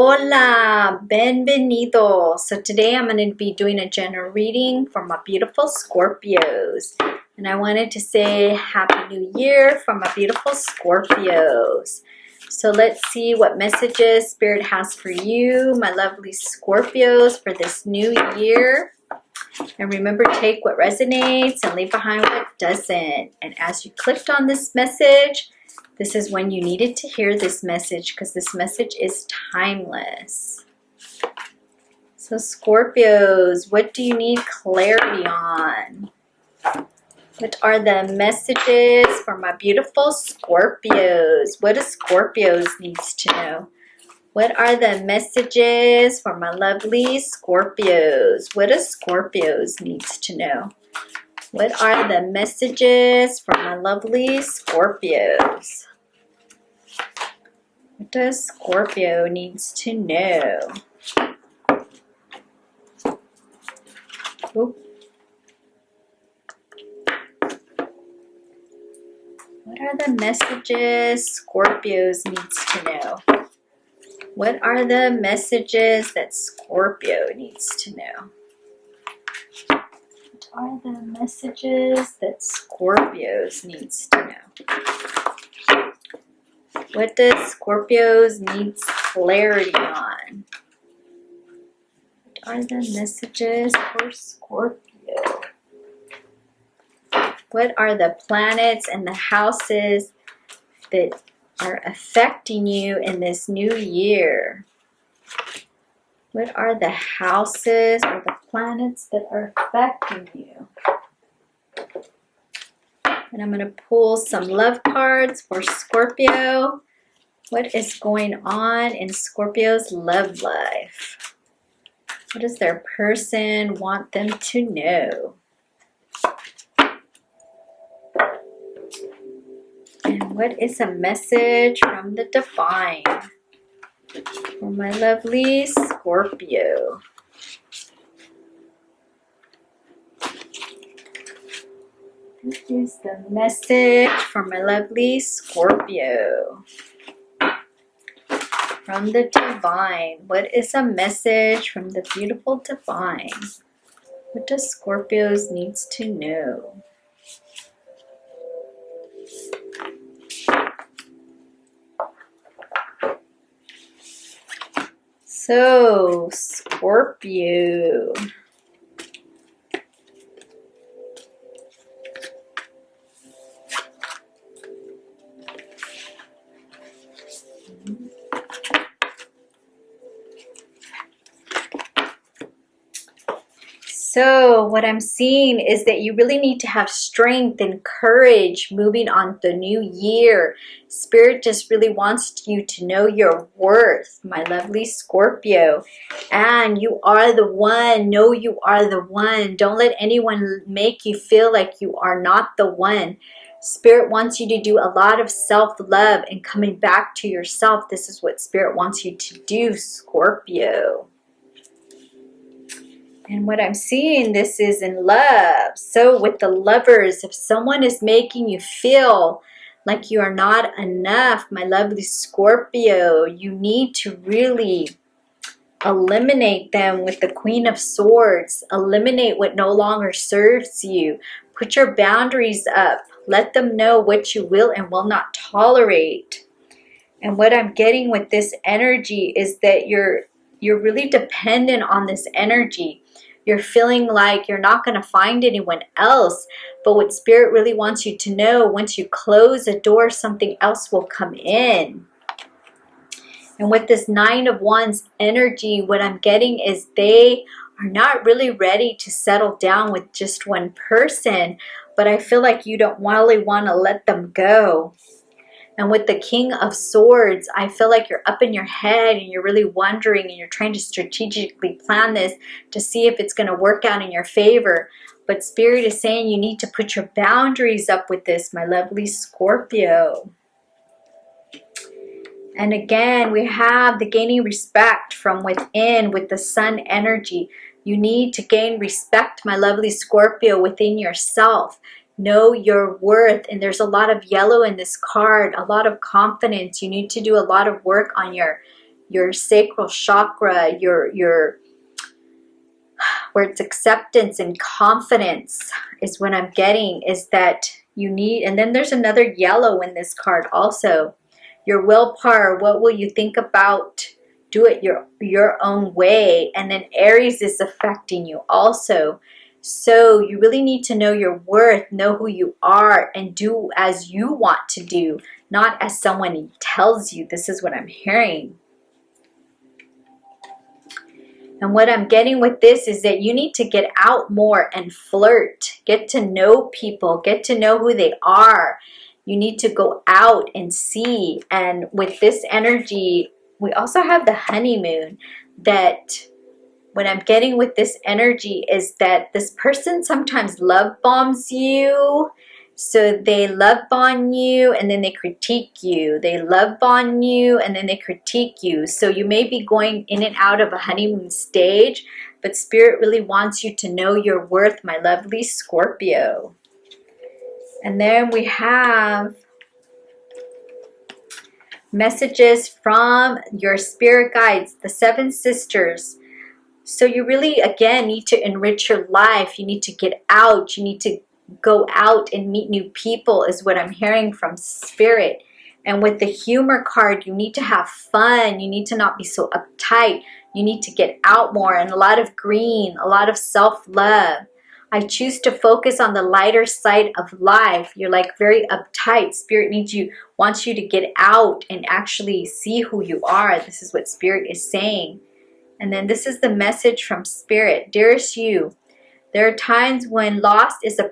Hola, bienvenido. So today I'm going to be doing a general reading for my beautiful Scorpios. And I wanted to say Happy New Year for my beautiful Scorpios. So let's see what messages Spirit has for you, my lovely Scorpios, for this new year. And remember, take what resonates and leave behind what doesn't. And as you clicked on this message, this is when you needed to hear this message, because this message is timeless. So Scorpios, what do you need clarity on? What are the messages for my beautiful Scorpios? What do Scorpios needs to know? What are the messages for my lovely Scorpios? What do Scorpios needs to know? What are the messages for my lovely Scorpios? What does Scorpio needs to know? Ooh. What are the messages Scorpios needs to know? What are the messages that Scorpio needs to know? What are the messages that Scorpios needs to know? What does Scorpios needs clarity on? What are the messages for Scorpio? What are the planets and the houses that are affecting you in this new year? What are the houses or the planets that are affecting you? And I'm going to pull some love cards for Scorpio. What is going on in Scorpio's love life? What does their person want them to know? And what is a message from the divine for my lovely Scorpio? What is the message for my lovely Scorpio from the divine? What is a message from the beautiful divine? What does Scorpios needs to know? So, Scorpio. So what I'm seeing is that you really need to have strength and courage moving on the new year. Spirit just really wants you to know your worth, my lovely Scorpio. And you are the one. Know you are the one. Don't let anyone make you feel like you are not the one. Spirit wants you to do a lot of self-love and coming back to yourself. This is what Spirit wants you to do, Scorpio. And what I'm seeing, this is in love. So with the lovers, if someone is making you feel like you are not enough, my lovely Scorpio, you need to really eliminate them with the Queen of Swords. Eliminate what no longer serves you. Put your boundaries up. Let them know what you will and will not tolerate. And what I'm getting with this energy is that you're really dependent on this energy. You're feeling like you're not going to find anyone else. But what Spirit really wants you to know, once you close a door, something else will come in. And with this Nine of Wands energy, what I'm getting is they are not really ready to settle down with just one person. But I feel like you don't really want to let them go. And with the King of Swords, I feel like you're up in your head and you're really wondering and you're trying to strategically plan this to see if it's going to work out in your favor. But Spirit is saying you need to put your boundaries up with this, my lovely Scorpio. And again, we have the gaining respect from within with the Sun energy. You need to gain respect, my lovely Scorpio, within yourself. Know your worth. And there's a lot of yellow in this card, a lot of confidence. You need to do a lot of work on your your sacral chakra, your where it's acceptance and confidence is what I'm getting, is that you need. And then there's another yellow in this card also. Your willpower, what will you think about? Do it your own way. And then Aries is affecting you also. So you really need to know your worth, know who you are, and do as you want to do, not as someone tells you. This is what I'm hearing. And what I'm getting with this is that you need to get out more and flirt. Get to know people. Get to know who they are. You need to go out and see. And with this energy, we also have the honeymoon. That what I'm getting with this energy is that this person sometimes love bombs you. So they love bomb you and then they critique you. They love bomb you and then they critique you. So you may be going in and out of a honeymoon stage, but Spirit really wants you to know your worth, my lovely Scorpio. And then we have messages from your spirit guides, the 7 sisters. So you really, again, need to enrich your life. You need to get out. You need to go out and meet new people is what I'm hearing from Spirit. And with the humor card, you need to have fun. You need to not be so uptight. You need to get out more, and a lot of green, a lot of self-love. I choose to focus on the lighter side of life. You're like very uptight. Spirit wants you to get out and actually see who you are. This is what Spirit is saying. And then this is the message from Spirit. Dearest you, there are times when loss is a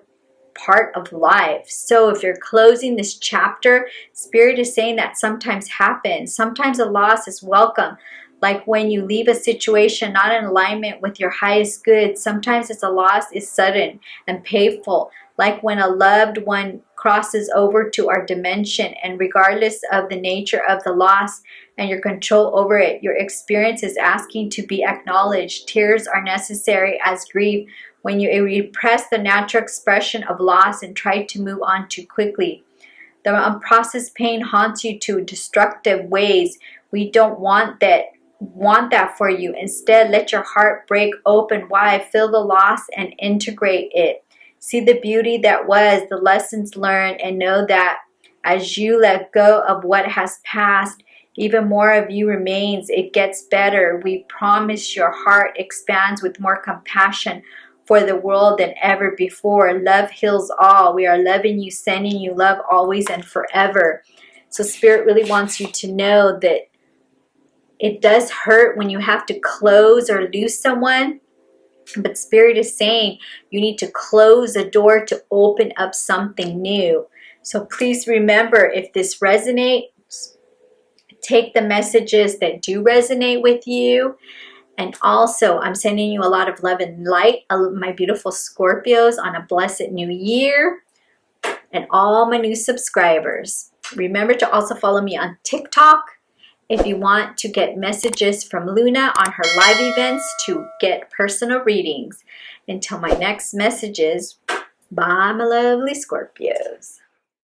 part of life. So if you're closing this chapter, Spirit is saying that sometimes happens. Sometimes a loss is welcome. Like when you leave a situation not in alignment with your highest good, sometimes it's a loss is sudden and painful. Like when a loved one crosses over to our dimension, and regardless of the nature of the loss and your control over it, your experience is asking to be acknowledged. Tears are necessary as grief when you repress the natural expression of loss and try to move on too quickly. The unprocessed pain haunts you to destructive ways. We don't want that for you. Instead, let your heart break open wide, feel the loss and integrate it. See the beauty that was, the lessons learned, and know that as you let go of what has passed, even more of you remains. It gets better. We promise your heart expands with more compassion for the world than ever before. Love heals all. We are loving you, sending you love always and forever. So Spirit really wants you to know that it does hurt when you have to close or lose someone. But Spirit is saying you need to close a door to open up something new. So please remember, if this resonates, take the messages that do resonate with you. And also, I'm sending you a lot of love and light, my beautiful Scorpios, on a blessed new year. And all my new subscribers. Remember to also follow me on TikTok if you want to get messages from Luna on her live events to get personal readings. Until my next messages, bye my lovely Scorpios.